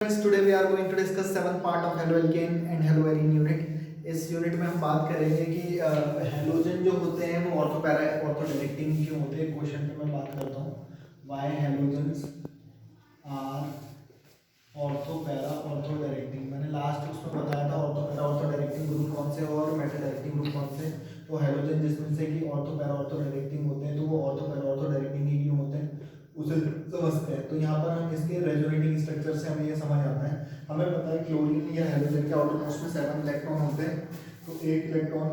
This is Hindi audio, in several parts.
Friends, today we are going to discuss seventh part of haloalkane and haloarine unit. इस यूनिट में हम बात करेंगे कि हेलोजन जो होते हैं वो ऑर्थो पैरा ऑर्थो डायरेक्टिंग क्यों होते हैं। क्वेश्चन पे मैं बात करता हूँ why halogens are ortho para ortho directing. मैंने लास्ट उसमें बताया था ortho para ortho directing group कौन से और मेटा डायरेक्टिंग ग्रुप कौन से। तो हेलोजन जिसमें से कि ऑर्थो पैरा ऑर्थो डायरेक्टिंग होते हैं तो वो ऑर्थो पैरा ऑर्थो डायरेक्टिंग ही क्यों होते हैं उसे समझते हैं। तो यहाँ पर हम इसके रेजोनेटिंग स्ट्रक्चर से हमें ये समझ आता है। हमें पता है क्लोरीन या हेलोजन के आउटर मोस्ट में 7 इलेक्ट्रॉन होते हैं। तो एक इलेक्ट्रॉन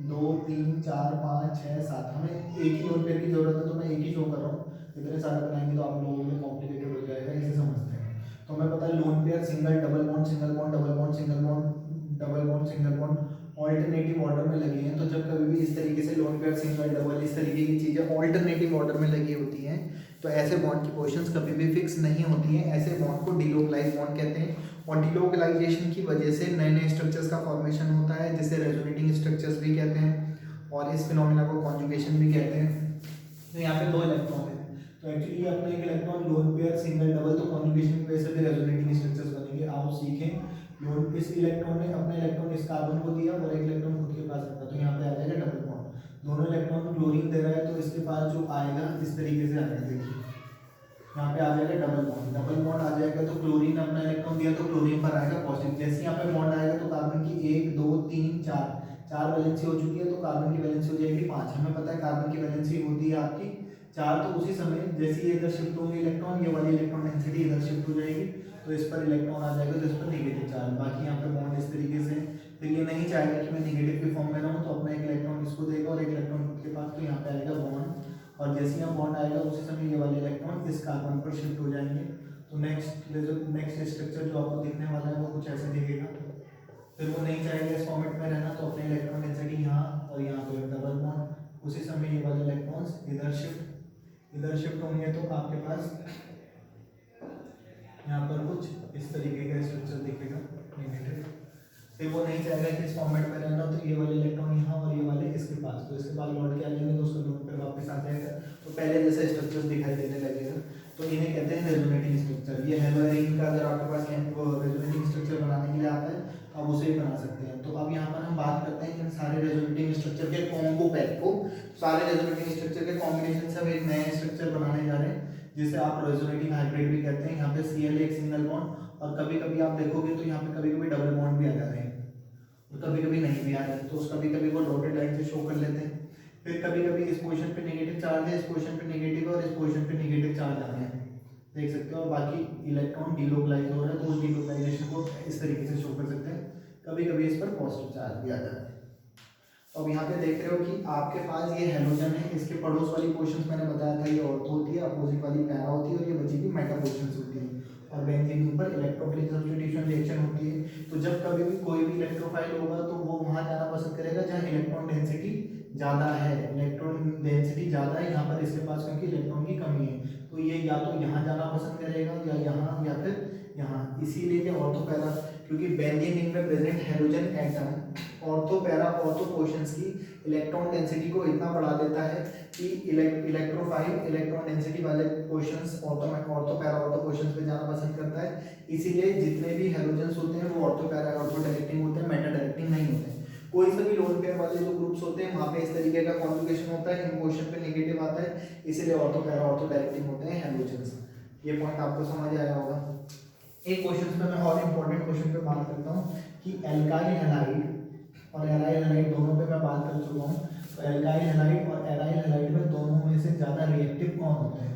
2 3 4 5 6 7 हमें एक ही लोन पेयर की जरूरत है। तो मैं एक ही शो कर रहा हूँ, इतने सारे बनाएंगे तो आप लोगों के लिए कॉम्प्लिकेटेड हो जाएगा, इसे समझते हैं। तो हमें पता है lone pair single double bond single bond double bond single bond double bond single bond alternative order में लगे हैं। तो जब कभी भी इस तरीके से लोन पेयर सिंगल डबल इस तरीके की चीज़ें ऑल्टरनेटिव ऑर्डर में लगी होती हैं तो ऐसे बॉन्ड की पोजीशंस कभी भी फिक्स नहीं होती हैं। ऐसे बॉन्ड को डिलोकलाइज बॉन्ड कहते हैं और डिलोकलाइजेशन की वजह से नए नए स्ट्रक्चर्स का फॉर्मेशन होता है जिसे रेजोनेटिंग स्ट्रक्चर्स भी कहते हैं और इस फिनोमेना को कॉन्जुगेशन भी कहते हैं। तो यहाँ पे 2 इलेक्ट्रॉन है तो एक्चुअली अपना एक electron lone pair single double तो कॉन्जुगेशन की वजह से भी रेजोनेटिंग स्ट्रक्चर्स बनेंगे। आप सीखें लोन इस इलेक्ट्रॉन ने अपना इलेक्ट्रॉन इस कार्बन को दिया और एक इलेक्ट्रॉन खुद के पास रखा तो यहाँ पे आ जाएगा डबल बॉन्ड। दोनों इलेक्ट्रॉन क्लोरीन दे रहा है तो इसके पास जो आएगा इस तरीके से आएगा। देखिए यहाँ पे आ जाएगा डबल बॉन्ड आ जाएगा तो क्लोरीन अपना इलेक्ट्रॉन दिया तो क्लोरीन पर आएगा पॉजिटिव। जैसे यहाँ पे बॉन्ड आएगा तो कार्बन की 1 2 3 4 वैलेंसी हो चुकी है तो कार्बन की वैलेंसी हो जाएगी 5। हमें पता है कार्बन की वैलेंसी होती है आपकी 4। तो उसी समय जैसे ही इधर शिफ्ट होंगे इलेक्ट्रॉन ये वाली इलेक्ट्रॉन डेंसिटी इधर शिफ्ट हो जाएगी तो इस पर इलेक्ट्रॉन आ जाएगा तो इस पर नेगेटिव चार्ज। बाकी यहाँ पे बॉन्ड इस तरीके से फिर ये नहीं चाहेगा कि मैं नेगेटिव के फॉर्म में रहूँ तो अपना एक इलेक्ट्रॉन इसको देगा और एक इलेक्ट्रॉन खुद के पास तो यहाँ पे आएगा बॉन्ड और जैसे यहाँ बॉन्ड आएगा उसी समय ये वाले इलेक्ट्रॉन इस कार्बन पर शिफ्ट हो जाएंगे। तो नेक्स्ट स्ट्रक्चर जो आपको दिखने वाला है वो कुछ ऐसे दिखेगा। फिर वो नहीं चाहेगा इस फॉर्मेट में रहना तो अपने इलेक्ट्रॉन डेंसिटी यहाँ और यहाँ पे डबल बॉन्ड उसी समय ये वाले इलेक्ट्रॉन्स इधर शिफ्ट होंगे तो आपके पास यहाँ पर कुछ इस तरीके का स्ट्रक्चर दिखेगा नेगेटिव। फिर वो नहीं चाहेगा कि इस फॉर्मेट में रहना तो ये वाले इलेक्ट्रॉन यहाँ और ये वाले इसके पास तो इसके बाद लौट के आ जाएंगे तो उसका लोन पर वापस आ जाएगा तो पहले जैसा स्ट्रक्चर दिखाई देने लगेगा। तो इन्हें कहते हैं रेजोनेटिंग स्ट्रक्चर। ये हेलोआरीन का अगर आपके पास रेजोनेटिंग स्ट्रक्चर बनाने के लिए आता है तो आप उसे ही बना सकते हैं। तो अब यहाँ पर हम बात करते हैं इन सारे रेजोनेटिंग स्ट्रक्चर के कॉम्बो पैक को। सारे रेजोनेटिंग स्ट्रक्चर के कॉम्बिनेशन से हम एक नया स्ट्रक्चर बनाने जा रहे हैं जिसे आप रेजोनेटिंग हाइब्रिड भी कहते हैं। यहाँ पे Cl एक सिंगल बॉन्ड और कभी कभी आप देखोगे तो यहाँ पे कभी कभी डबल बॉन्ड भी आ जा रहे हैं और कभी कभी नहीं भी आ रहे हैं तो कभी कभी वो डॉटेड लाइन से शो कर लेते हैं। फिर कभी कभी इस पोजीशन पे नेगेटिव चार्ज है इस पोजीशन पे नेगेटिव और इस पोजीशन पे नेगेटिव चार्ज आ रहे हैं देख सकते हो और बाकी इलेक्ट्रॉन डिलोकलाइज हो रहा है तो उस डिलोकलाइजेशन को इस तरीके से शो कर सकते हैं। कभी कभी इस पर पॉजिटिव चार्ज भी आ जाता है। अब यहाँ पे देख रहे हो कि आपके पास ये हेलोजन है इसके पड़ोस वाली पोजीशंस मैंने बताया था ये ऑर्थो होती है अपोजिट वाली पैरा होती है और ये बची हुई मेटा पोजीशंस होती है और बेंजीन के ऊपर इलेक्ट्रोफिलिक सब्स्टिट्यूशन रिएक्शन होती है। तो जब कभी भी कोई भी इलेक्ट्रोफाइल होगा तो वो वहाँ जाना पसंद करेगा जहाँ इलेक्ट्रॉन डेंसिटी ज़्यादा है। इलेक्ट्रॉन डेंसिटी ज़्यादा है यहाँ पर इसके पास क्योंकि इलेक्ट्रॉन की कमी है तो ये या तो यहाँ जाना पसंद करेगा या यहाँ या फिर यहाँ। इसीलिए ऑर्थो पैरा क्योंकि बेंजीन रिंग में present halogen atom ortho para ortho portions की इलेक्ट्रॉन डेंसिटी को इतना बढ़ा देता है कि इलेक्ट्रोफाइल इलेक्ट्रॉन डेंसिटी वाले portions ortho para ortho portions पे जाना पसंद करता है। इसीलिए जितने भी हेलोजन्स होते हैं वो ऑर्थो पैरा ऑर्थो डायरेक्टिंग होते हैं मेटा डायरेक्टिंग नहीं होते हैं। कोई सा भी लोन पेयर वाले जो ग्रुप्स होते हैं वहाँ पे इस तरीके का कॉन्जुगेशन होता है इन पोर्शन पे नेगेटिव आता है इसीलिए ऑर्थो पैरा ऑर्थो डायरेक्टिंग होते हैं हेलोजन्स। ये पॉइंट आपको समझ आया होगा। एक क्वेश्चन पे मैं और इम्पोर्टेंट क्वेश्चन पे बात करता हूँ कि एल्काइल हैलाइड और एराइल हैलाइड दोनों पे मैं बात कर चुका हूँ। तो एल्काइल हैलाइड और एराइल हैलाइड में दोनों में से ज़्यादा रिएक्टिव कौन होते हैं।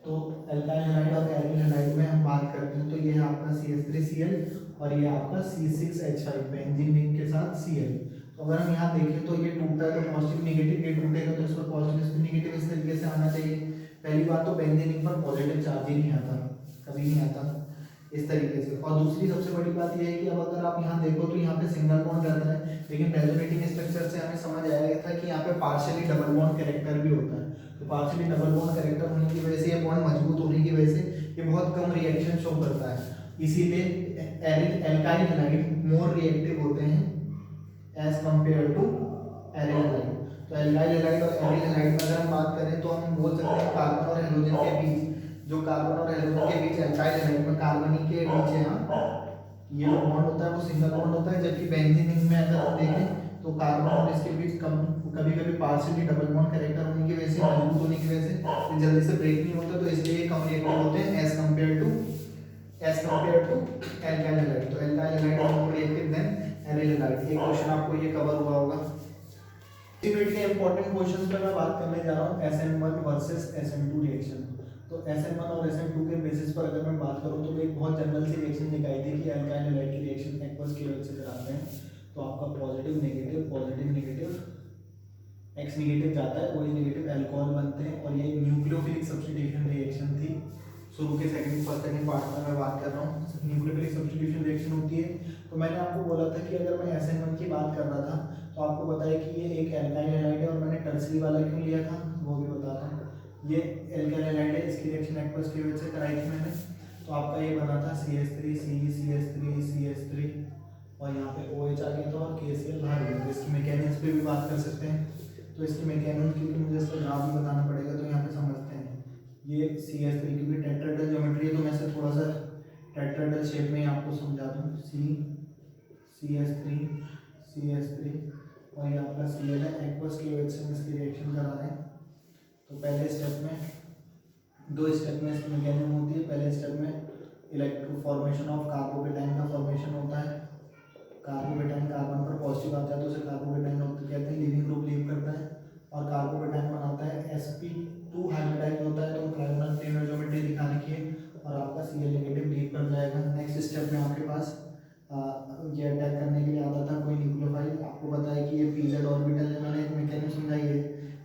तो एल्काइल हैलाइड और एराइल हैलाइड में हम बात करते हैं तो ये है आपका CH3Cl और ये आपका C6H5 बेंजीन रिंग के साथ Cl। तो अगर हम यहाँ देखें तो ये टूटता है तो पॉजिटिव नेगेटिव ये टूटेगा तो इस पर पॉजिटिव इस पर नेगेटिव इस तरीके से आना चाहिए। पहली बात तो बेंजीन रिंग पर पॉजिटिव चार्ज ही नहीं आता कभी नहीं आता इस तरीके से। और दूसरी सबसे बड़ी बात यह है कि अब अगर आप यहाँ देखो तो यहाँ पे सिंगल बॉन्ड रहता है लेकिन रेजोनेटिंग स्ट्रक्चर से हमें समझ आया था कि यहाँ पे पार्शियली डबल बॉन्ड कैरेक्टर भी होता है। तो पार्शियली डबल बॉन्ड कैरेक्टर होने की वजह से ये बॉन्ड मजबूत होने की वजह से ये बहुत कम रिएक्शन शो करता है। इसीलिए एल्काइल हैलाइड मोर रिएक्टिव होते हैं as compare to aryl halide. तो एल्काइल हैलाइड और एराइल हैलाइड में अगर हम बात करें तो हम बोल सकते हैं कार्बन और हेलोजन के बीच जो कार्बन और हेलोजन के बीच एल्काइल हैलाइड में कार्बनी के बीच है ये जो बॉन्ड होता है वो सिंगल बॉन्ड होता है, जबकि बेंजीन रिंग में अगर हम देखें तो कार्बन और इसके बीच कभी कभी पार्शियली डबल बॉन्ड कैरेक्टर होने की वजह से, मजबूत होने की वजह से जल्दी से ब्रेक नहीं होता, तो इसलिए ये कम रिएक्टिव होते हैं as compare to alkyl halide. तो alkyl halide is more reactive than alkyl halide. एक क्वेश्चन आपको ये कवर हुआ होगा। यूनिट के इंपॉर्टेंट क्वेश्चंस पे मैं बात करने जा रहा हूँ SN1 वर्सेस SN2 रिएक्शन। तो SN1 और SN2 के बेसिस पर अगर मैं बात करूँ तो एक बहुत जनरल सी रिएक्शन दिखाई थी कि एल्काइल हैलाइड की रिएक्शन एक्वस के वजह से कराते हैं, तो आपका पॉजिटिव नेगेटिव X नेगेटिव जाता है, OH नेगेटिव अल्कोहल बनते हैं, और ये न्यूक्लियोफिलिक सब्स्टिट्यूशन रिएक्शन थी। शुरू के सेकंड पार्ट में मैं बात कर रहा हूँ, न्यूक्लियोफिलिक सब्स्टिट्यूशन रिएक्शन होती है। तो मैंने आपको बोला था कि अगर मैं SN1 की बात कर रहा था तो आपको बताया कि ये एक एल्काइल हैलाइड है, और मैंने टर्सरी वाला क्यों लिया था वो भी बताता हूँ। ये एल्काइल हैलाइड है, इसकी रिएक्शन एक्वस की वजह से कराई थी मैंने। तो आपका ये बना था CH3 CH3 और यहाँ पे OH आ गया था और KCl बाहर गया। तो इसकी मैकेनिज्म पे भी बात कर सकते हैं। तो इसकी मैकेनिज्म क्योंकि मुझे इसका ग्राफ भी बताना पड़ेगा, तो यहाँ पे समझते हैं। ये CH3 क्योंकि टेट्राहेड्रल ज्योमेट्री है, तो मैं इसे थोड़ा सा टेट्राहेड्रल शेप में आपको समझा दूँ। CH3 और ये आपका Cl है, एक्वस की वजह से इसकी रिएक्शन करा रहे हैं। तो पहले स्टेप में, दो स्टेप में इसकी मैकेनिज्म होती है। पहले स्टेप में इलेक्ट्रो फॉर्मेशन ऑफ कार्बोकेटाइन का फॉर्मेशन होता है। कार्बोकेटाइन कार्बन पर पॉजिटिव आता है तो उसे कार्बोकेटाइन कहते हैं, लिविंग ग्रुप लीव करता है, और कार्बोकेटाइन बनाता है sp2 हाइब्रिडाइज होता है, तो ट्राइगोनल प्लेन में ज्योमेट्री दिखा रखी है, और आपका Cl नेगेटिव लीव कर जाएगा। नेक्स्ट स्टेप में आपके पास ये अटैक करने के लिए आता था कोई न्यूक्लियोफाइल। आपको पता है कि ये pz ऑर्बिटल है, मैंने एक मैकेनिज्म समझाई है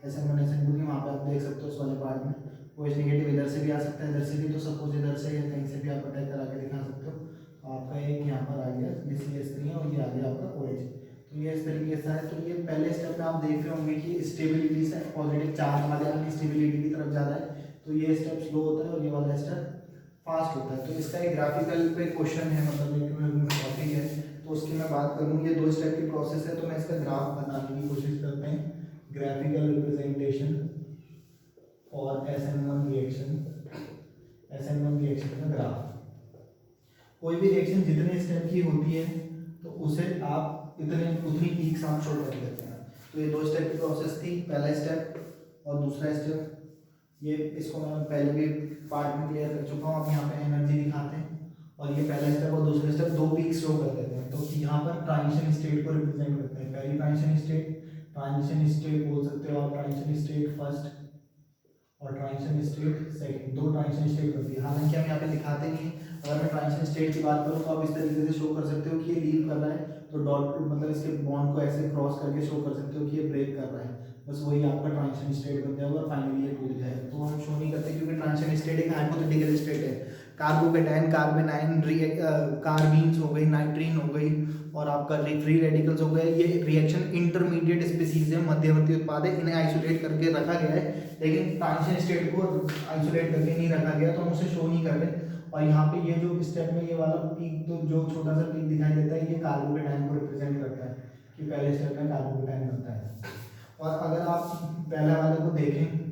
SN1 SN2 की, वहाँ पे आप देख सकते हो उस वाले पार्ट में। OH नेगेटिव इधर से भी आ सकता है, इधर से भी, तो सपोज इधर से या कहीं से भी आप अटैक करा के दिखा सकते हो। आपका एक यहाँ पर आ गया, ये CH3 है, और ये आ गया आपका OH। तो ये इस तरीके से है। तो ये पहले स्टेप में आप देख रहे होंगे कि स्टेबिलिटी से पॉजिटिव चार्ज वाले की स्टेबिलिटी की तरफ ज़्यादा है, तो ये स्टेप स्लो होता है और ये वाला स्टेप फास्ट होता है। तो इसका एक ग्राफिकल पे क्वेश्चन है, मतलब एक टॉपिक है, तो उसकी मैं बात करूँ। ये दो स्टेप की प्रोसेस है, तो मैं इसका ग्राफ बनाने की कोशिश करते हैं। ग्राफिकल रिप्रेजेंटेशन और SN1 रिएक्शन का ग्राफ। कोई भी रिएक्शन जितने स्टेप की होती है तो उसे आप उतनी पीक्स आप शो कर देते हैं। तो ये दो स्टेप की प्रोसेस थी, पहला स्टेप और दूसरा स्टेप। ये इसको मैं पहले भी पार्ट में क्लियर कर चुका हूँ। अब यहाँ पे एनर्जी दिखाते हैं, और ये पहला स्टेप और दूसरा स्टेप दो पीक्स शो कर देते हैं। तो यहाँ पर ट्रांजिशन स्टेट को रिप्रेजेंट करते हैं। पहली ट्रांजिशन स्टेट बोल सकते हो आप, ट्रांजिशन स्टेट फर्स्ट और ट्रांजिशन स्टेट सेकंड, दो ट्रांजिशन स्टेट होती है। हालांकि हम यहाँ पे दिखाते नहीं है। अगर मैं ट्रांजिशन स्टेट की बात करूँ तो आप इस तरीके से शो कर सकते हो कि ये लीव कर रहा है, तो डॉट मतलब इसके बॉन्ड को ऐसे क्रॉस करके शो कर सकते हो कि ये ब्रेक कर रहा है। बस वही आपका ट्रांजिशन स्टेट बन जाएगा और फाइनली ये टूट जाएगा। तो हम शो नहीं करते क्योंकि ट्रांजिशन स्टेट एक हाइपोथेटिकल स्टेट है। कार्बोकेटाइन कार्बेनाइन कार्बीन्स हो गई, नाइट्रीन हो गई, और आपका फ्री रेडिकल्स हो गए, ये रिएक्शन इंटरमीडिएट स्पीसीज है, मध्यवर्ती उत्पाद है, इन्हें आइसोलेट करके रखा गया है, लेकिन ट्रांजिशन स्टेट को आइसोलेट करके नहीं रखा गया, तो हम उसे शो नहीं करते। और यहाँ पे ये जो स्टेप में ये वाला पीक, तो जो छोटा सा पीक दिखाई देता है, ये कार्बोकेटाइन को रिप्रेजेंट करता है कि पहले स्टेप में कार्बोकेटाइन बनता है। और अगर आप पहले वाले को देखें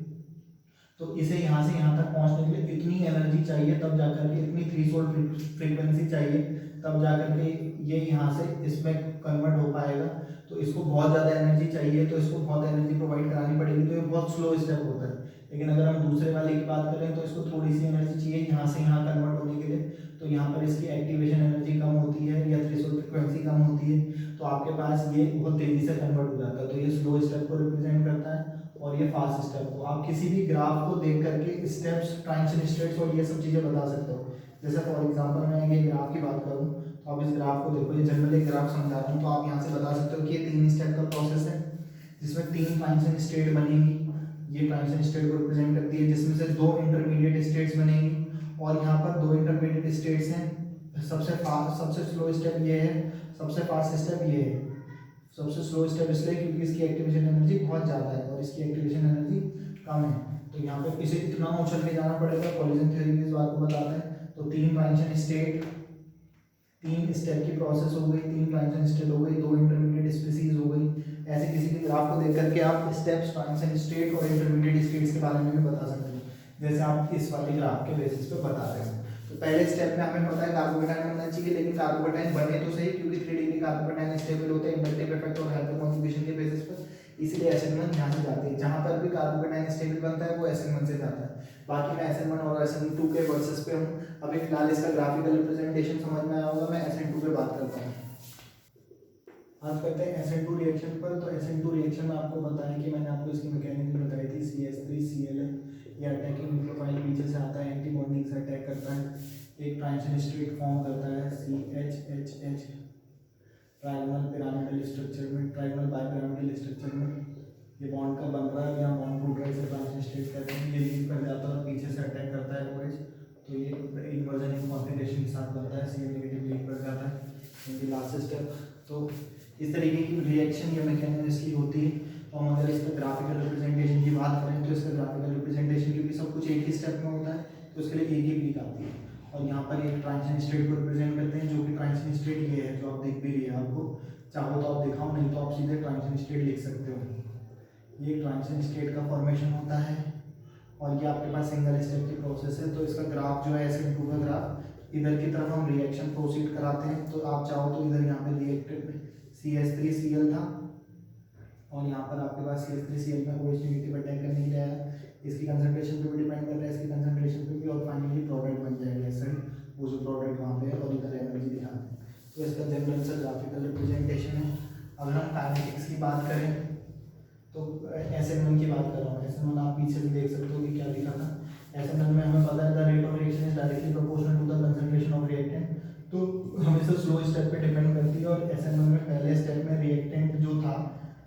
तो इसे यहाँ से यहाँ तक पहुँचने के लिए इतनी एनर्जी चाहिए, तब जाकर के इतनी थ्रेशोल्ड फ्रीक्वेंसी चाहिए, तब जाकर के ये यहाँ से इसमें कन्वर्ट हो पाएगा। तो इसको बहुत ज़्यादा एनर्जी चाहिए, तो इसको बहुत एनर्जी प्रोवाइड करानी पड़ेगी, तो ये बहुत स्लो स्टेप होता है। लेकिन अगर हम दूसरे वाले की बात करें तो इसको थोड़ी सी एनर्जी चाहिए यहाँ से यहाँ कन्वर्ट होने के लिए, तो यहाँ पर इसकी एक्टिवेशन एनर्जी कम होती है या थ्रेशोल्ड फ्रीक्वेंसी कम होती है, तो आपके पास ये बहुत तेज़ी से कन्वर्ट हो जाता है। तो ये स्लो स्टेप को रिप्रेजेंट करता है और ये फास्ट स्टेप को। आप किसी भी ग्राफ को देख करके स्टेप्स, ट्रांजिशन स्टेट्स और ये सब चीज़ें बता सकते हो। जैसे फॉर एग्जांपल मैं ये ग्राफ की बात करूँ तो आप इस ग्राफ को देखो, ये जनरली ग्राफ समझा रहा हूँ, तो आप यहाँ से बता सकते हो कि ये 3 स्टेप का प्रोसेस है जिसमें 3 ट्रांजिशन स्टेट बनेंगी। ये ट्रांजिशन स्टेट को रिप्रेजेंट करती है, जिसमें से 2 इंटरमीडिएट स्टेट्स बनेंगी, और यहाँ पर 2 इंटरमीडिएट स्टेट्स हैं। सबसे स्लो स्टेप ये है, सबसे फास्ट स्टेप ये है। सबसे स्लो स्टेप इसलिए क्योंकि इसकी एक्टिवेशन एनर्जी बहुत ज़्यादा है और इसकी एक्टिवेशन एनर्जी कम है, तो यहाँ पे इसे इतना उछल के जाना पड़ेगा। कॉलिजन थ्योरी में इस बात को बताते हैं। तो 3 ट्रांजिशन स्टेट, 3 स्टेप की प्रोसेस हो गई, 3 ट्रांजिशन स्टेट हो गई, 2 इंटरमीडिएट स्पीसीज हो गई। ऐसे किसी भी ग्राफ को देख करके आप स्टेप्स, ट्रांजिशन स्टेट और इंटरमीडिएट स्टेट्स के बारे में भी बता सकते हैं। जैसे आप इस वाले ग्राफ के बेसिस पे बता रहे हैं। तो पहले स्टेप में हमें पता है कार्बोकेटाइन बनना चाहिए, लेकिन कार्बोकेटाइन बने तो सही, क्योंकि 3 डिग्री कार्बोकेटाइन स्टेबल होते हैं इंडक्टिव इफेक्ट और हाइड्रोकॉन्जुगेशन के बेसिस पर, इसलिए SN1 यहाँ से जाते हैं। जहाँ पर भी कार्बोकेटाइन स्टेबल बनता है वो SN1 से जाता है। बाकी मैं SN1 और SN2 के वर्सेस पे हूँ। अभी फिलहाल इसका ग्राफिकल रिप्रेजेंटेशन समझ में आया होगा, मैं SN2 पे बात करता हूँ। बात करते हैं SN2 रिएक्शन पर। तो SN2 रिएक्शन में आपको पता है कि मैंने आपको इसकी मैकेनिज्म बताई थी, CH3Cl है, ये अटैकिंग न्यूक्लियोफाइल पीछे से आता है, एंटी बॉन्डिंग से अटैक करता है, एक ट्रांजिशन स्टेट फॉर्म करता है CHHH ट्रायगोनल पिरामिडल स्ट्रक्चर में, ट्रायगोनल बाइपिरामिडल स्ट्रक्चर में ये बॉन्ड का बन रहा है या बॉन्ड टूट रहा है, इसे ट्रांजिशन स्टेट कहते हैं। ये लीव कर जाता है और पीछे से अटैक करता है OH, तो ये इन्वर्जन इन कॉन्फिगरेशन के साथ बनता है, Cl नेगेटिव लीव कर जाता है। ये लास्ट स्टेप। तो इस तरीके की रिएक्शन या मैकेनिज्म इसकी होती है। तो हम अगर इसका ग्राफिकल रिप्रेजेंटेशन की बात करें तो इसका ग्राफिकल रिप्रेजेंटेशन, क्योंकि सब कुछ एक ही स्टेप में होता है तो इसके लिए एक ही क्लिक आती है। और यहाँ पर एक ट्रांजिशन स्टेट को रिप्रेजेंट करते हैं, जो कि ट्रांजिशन स्टेट ये है जो आप देख भी रही है। आपको चाहो तो आप दिखाओ, नहीं तो आप सीधे ट्रांजिशन स्टेट लिख सकते हो। ये ट्रांजिशन स्टेट का फॉर्मेशन होता है और ये आपके पास सिंगल स्टेप की प्रोसेस है। तो इसका ग्राफ जो है SN2 का ग्राफ, इधर की तरफ हम रिएक्शन प्रोसीड कराते हैं। तो आप चाहो तो इधर यहाँ पे रिएक्टेड CH3Cl था और यहाँ पर आपके पास CH3Cl में OH नेगेटिव अटैक करने के लिए आया। इसकी कंसंट्रेशन पे भी डिपेंड कर रहा है, इसकी कंसंट्रेशन पे भी, और फाइनली प्रोडक्ट बन जाएगा ऐसा ही, वो जो प्रोडक्ट वहाँ पे है और इधर एनर्जी दिखाते हैं। तो इसका जनरल सा ग्राफिकल रिप्रेजेंटेशन है। अगर हम काइनेटिक्स की बात करें तो SN1 की बात कर रहा हूँ। SN1 आप पीछे भी देख सकते हो कि क्या लिखा था। SN1 में हमें पता है the rate of reaction is directly proportional to the concentration of reactant, तो हमेशा स्लो स्टेप पे डिपेंड करती है। और SN1 में पहले स्टेप में रिएक्टेंट जो था,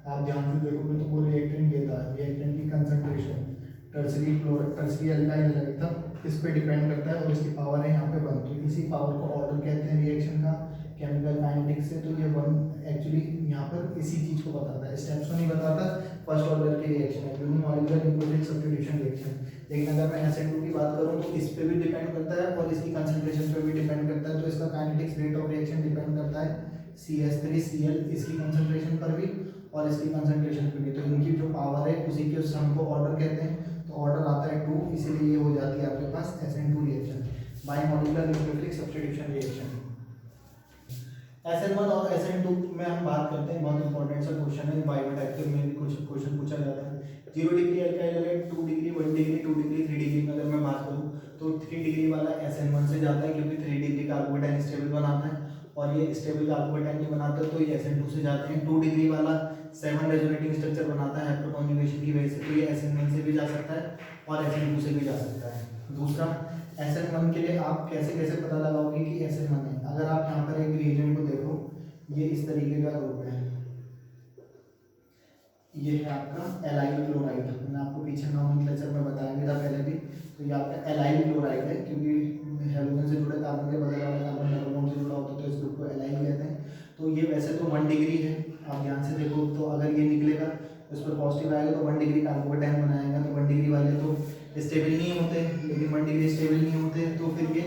आप ध्यान से देखोगे तो वो रिएक्टेंट ये था, रिएक्टेंट की कंसंट्रेशन टर्सरी अल्काइल हैलाइड था, इस पे डिपेंड करता है और इसकी पावर है यहाँ पे 1। तो इसी पावर को ऑर्डर कहते हैं रिएक्शन का केमिकल काइनेटिक्स से। तो ये 1 एक्चुअली यहाँ पर इसी चीज़ को बताता है, स्टेप्स को नहीं बताता। फर्स्ट ऑर्डर की रिएक्शन है यूनिमॉलिक्यूलर न्यूक्लियोफिलिक सब्स्टिट्यूशन रिएक्शन। लेकिन अगर मैं SN2 की बात करूँ तो इस पे भी डिपेंड करता है और इसकी कंसंट्रेशन पे भी डिपेंड करता है। तो इसका kinetics rate of reaction depend करता है CH3Cl इसकी कंसंट्रेशन पर भी और इसकी कंसंट्रेशन पे भी। तो इनकी जो पावर है उसी के सम को ऑर्डर कहते हैं। तो ऑर्डर आता है 2, इसीलिए ये हो जाती है आपके पास SN2 reaction, bimolecular nucleophilic substitution reaction. SN1 और SN2 में हम बात करते हैं, बहुत इंपॉर्टेंट सा क्वेश्चन है, बायोट एक्टिव में भी कुछ क्वेश्चन पूछा जाता है। 0 degree alkyl halide, 2 degree, 1 degree, 2 degree, 3 degree में अगर मैं बात करूँ तो 3 डिग्री वाला SN1 से जाता है, क्योंकि 3 डिग्री कार्बोकेटाइन स्टेबल बनाता है और ये स्टेबल कार्बोकेटाइन नहीं बनाता, तो ये SN2 से जाते हैं। 2 डिग्री वाला 7 रेजोनेटिंग स्ट्रक्चर बनाता है हाइड्रोकॉन्जुगेशन की वजह से, तो ये SN1 से भी जा सकता है और SN2 से भी जा सकता है। दूसरा, SN1 के लिए आप कैसे कैसे पता लगाओगे कि SN1 है। अगर आप यहाँ पर एक रिएजेंट को देखो, ये इस तरीके का ग्रुप है, ये है आपका एलाइल क्लोराइड। मैंने आपको पीछे नॉमेनक्लेचर में बताया भी था पहले भी। तो ये आपका एलाइल क्लोराइड है, क्योंकि हेलोजन से जुड़े कार्बन के बदले वाले कार्बन कार्बन से जुड़ा होता है, तो इस ग्रुप को एलाइल कहते हैं। तो ये वैसे तो 1 डिग्री है, आप ध्यान से देखो तो अगर ये निकलेगा उस पर पॉजिटिव आएगा तो 1 डिग्री कार्बोकेटाइन बनाएगा। तो 1 डिग्री वाले तो स्टेबल नहीं होते, लेकिन 1 डिग्री स्टेबल नहीं होते, तो फिर ये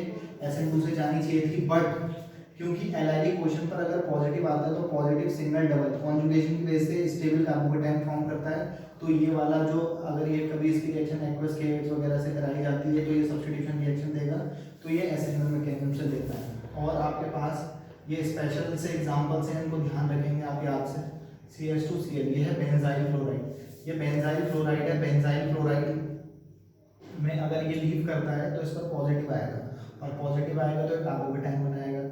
SN2 से जानी चाहिए थी। बट क्योंकि एलाइलिक क्वेश्चन पर अगर पॉजिटिव आता है तो पॉजिटिव सिंगल डबल कॉन्जुगेशन की वजह से स्टेबल कार्बोकेटाइन फॉर्म करता है। तो ये वाला जो, अगर ये कभी इसकी रिएक्शन एक्वस केएच वगैरह से कराई जाती है तो ये सब्स्टिट्यूशन रिएक्शन देगा, तो ये SN1 मैकेनिज्म से देता है। और आपके पास ये स्पेशल से एग्जांपल्स हैं, इनको ध्यान रखेंगे आप याद से। CH2Cl, ये है बेंजाइल क्लोराइड, ये बेंजाइल क्लोराइड है। बेंजाइल क्लोराइड में अगर ये लीव करता है तो इस पर पॉजिटिव आएगा, और पॉजिटिव आएगा तो कार्बोकेटाइन बनाएगा।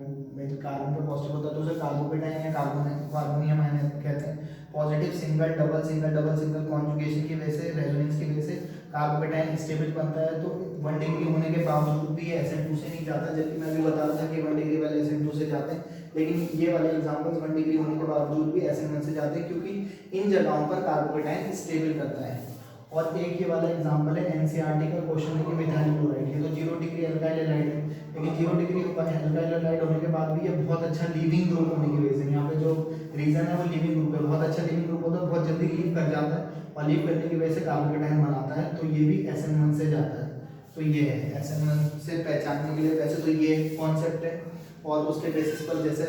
कार्बन पर पॉजिटिव होता है तो उसे कार्बोकेटाइन या कार्बोनियम आयन कहते हैं। Positive single double single double single conjugation की वजह से, रेजोनेंस की वजह से कार्बोकेटाइन स्टेबल बनता है। तो 1 डिग्री होने के बावजूद भी SN2 से नहीं जाता, जबकि मैं भी बता रहा था कि 1 डिग्री वाले SN2 से जाते हैं। लेकिन ये वाले एग्जांपल्स 1 डिग्री होने के बावजूद भी SN1 से जाते हैं, क्योंकि इन जगहों पर कार्बोकेटाइन स्टेबल करता है। और एक ये वाला एग्जांपल है NCERT का क्वेश्चन है कि मिथाइल क्लोराइड, ये तो 0 डिग्री अल्काइल हैलाइड है, लेकिन 0 डिग्री अल्काइल हैलाइड होने के बाद भी ये बहुत अच्छा लीविंग ग्रुप होने की वजह से, यहाँ पे जो रीजन है वो लीविंग ग्रुप है, बहुत अच्छा लीविंग ग्रुप होता है, बहुत जल्दी लीव कर जाता है और लीव करने की वजह से कार्बोकेटाइन बनाता है। तो ये भी SN1 से जाता है। तो ये है SN1 से पहचानने के लिए, वैसे तो ये कॉन्सेप्ट है और उसके बेसिस पर जैसे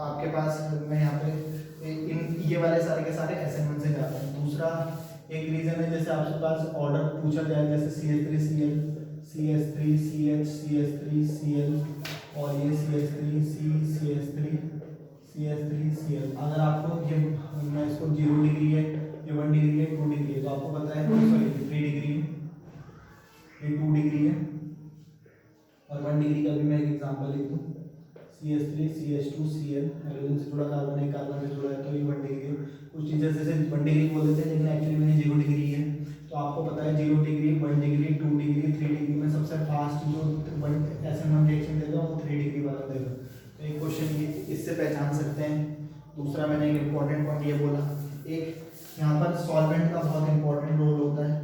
आपके पास मैं यहाँ पे ये वाले सारे के सारे SN1 से जाते हैं। दूसरा एक रीजन है जैसे आपके पास ऑर्डर पूछा जाए, जैसे CH3Cl, CH3CH, CH3Cl और ये CH3CH3CH3Cl। अगर आपको ये, मैं इसको 0 डिग्री है, ये 1 डिग्री है, 2 डिग्री है, तो आपको पता है सॉरी 3 डिग्री है, ये 2 डिग्री है, और 1 डिग्री का भी मैं एक एग्जांपल लिख दूँ, CH3CH2Cl, हाइड्रोजन से जुड़ा कार्बन है, कार्बन से जुड़ा है, तो ये 1 डिग्री है। कुछ टीचर्स जैसे 1 डिग्री बोल देते हैं, लेकिन एक्चुअली में 0 डिग्री है। तो आपको पता है 0 डिग्री, 1 डिग्री, 2 डिग्री, 3 डिग्री में सबसे फास्ट जो SN1 रिएक्शन देगा वो 3 डिग्री वाला देगा। तो एक क्वेश्चन ये इससे पहचान सकते हैं। दूसरा मैंने एक इंपॉर्टेंट पॉइंट ये बोला, एक यहाँ पर सॉल्वेंट का बहुत इंपॉर्टेंट रोल होता है।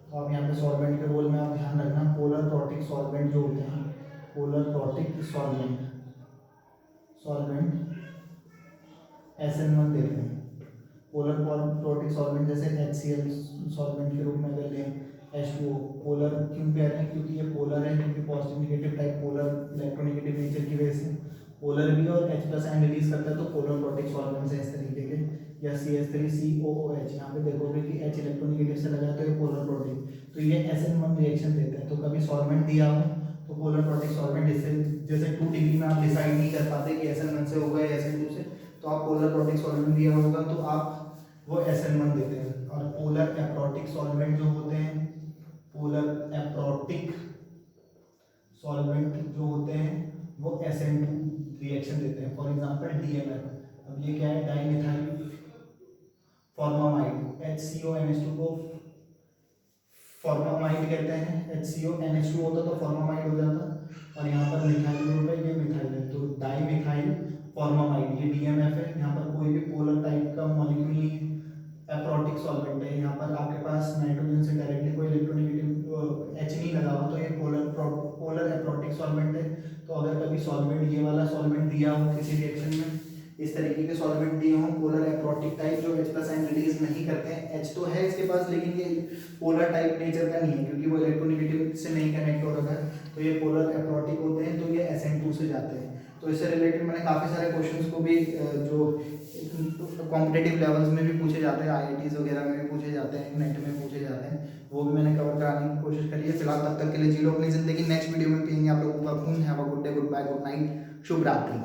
तो आप यहाँ पे सॉल्वेंट के रोल में आप ध्यान रखना, पोलर प्रोटिक सॉल्वेंट जो होते हैं, पोलर प्रोटिक सॉल्वेंट SN1 देते हैं। पोलर प्रोटिक सॉल्वेंट जैसे HCl सॉल्वेंट के रूप में अगर लें, H2O पोलर क्यों कह रहे हैं, क्योंकि ये पोलर है, क्योंकि positive negative type polar electronegative nature की वजह से पोलर भी और H+ रिलीज करता है, तो पोलर प्रोटिक सॉल्वेंट्स है इस तरीके के। या CH3COOH, यहाँ पे देखोगे कि H इलेक्ट्रोनेगेटिव से लगा तो ये पोलर प्रोटिक, तो ये SN1 रिएक्शन देते हैं। तो कभी सॉल्वेंट दिया हो तो पोलर प्रोटिक सॉल्वेंट, इससे जैसे 2 डिग्री में आप डिसाइड नहीं कर पाते कि SN1 से होगा या SN2 से, तो आप पोलर प्रोटिक सॉल्वेंट दिया होगा तो आप वो SN1 देते हैं। और पोलर एप्रोटिक सॉल्वेंट जो होते हैं, पोलर एप्रोटिक सॉल्वेंट जो होते हैं वो SN2 रिएक्शन देते हैं। फॉर एग्जांपल DMF, अब ये क्या है, डाइमिथाइल फॉर्मामाइड, HCONH2 को फॉर्मामाइड कहते हैं, HCONH2 होता तो फॉर्मामाइड हो जाता, और यहाँ पर मिथाइल ग्रुप है, ये मिथाइल है, तो डाइमिथाइल फॉर्मामाइड, ये DMF है। यहाँ पर कोई भी पोलर टाइप का मॉलिक्यूल नहीं है, एप्रोटिक सॉल्वेंट है। यहाँ पर आपके पास नाइट्रोजन से डायरेक्टली कोई इलेक्ट्रोनेगेटिव H नहीं लगा हुआ, तो ये पोलर एप्रोटिक सॉल्वेंट है। तो अगर कभी सॉल्वेंट ये वाला सॉल्वेंट दिया हो किसी रिएक्शन में, इस तरीके के सॉल्वेंट दिए हों पोलर एप्रोटिक टाइप जो H+ आयन रिलीज नहीं करते हैं, H तो है इसके पास लेकिन ये पोलर टाइप नेचर का नहीं है, क्योंकि वो इलेक्ट्रोनेगेटिव से नहीं कनेक्ट हो रखा है, तो ये पोलर एप्रोटिक होते हैं, तो ये SN2 से जाते हैं। तो इससे रिलेटेड मैंने काफ़ी सारे क्वेश्चंस को भी जो कॉम्पिटिटिव लेवल्स में भी पूछे जाते हैं, IITs वगैरह में भी पूछे जाते हैं, नेट में पूछे जाते हैं, वो भी मैंने कवर कराने की कोशिश करी है। फिलहाल तब तक के लिए जी लो अपनी जिंदगी। नेक्स्ट वीडियो में पियेंगे आप लोगों का खून। Have a good day, good bye, good night, शुभ रात्रि।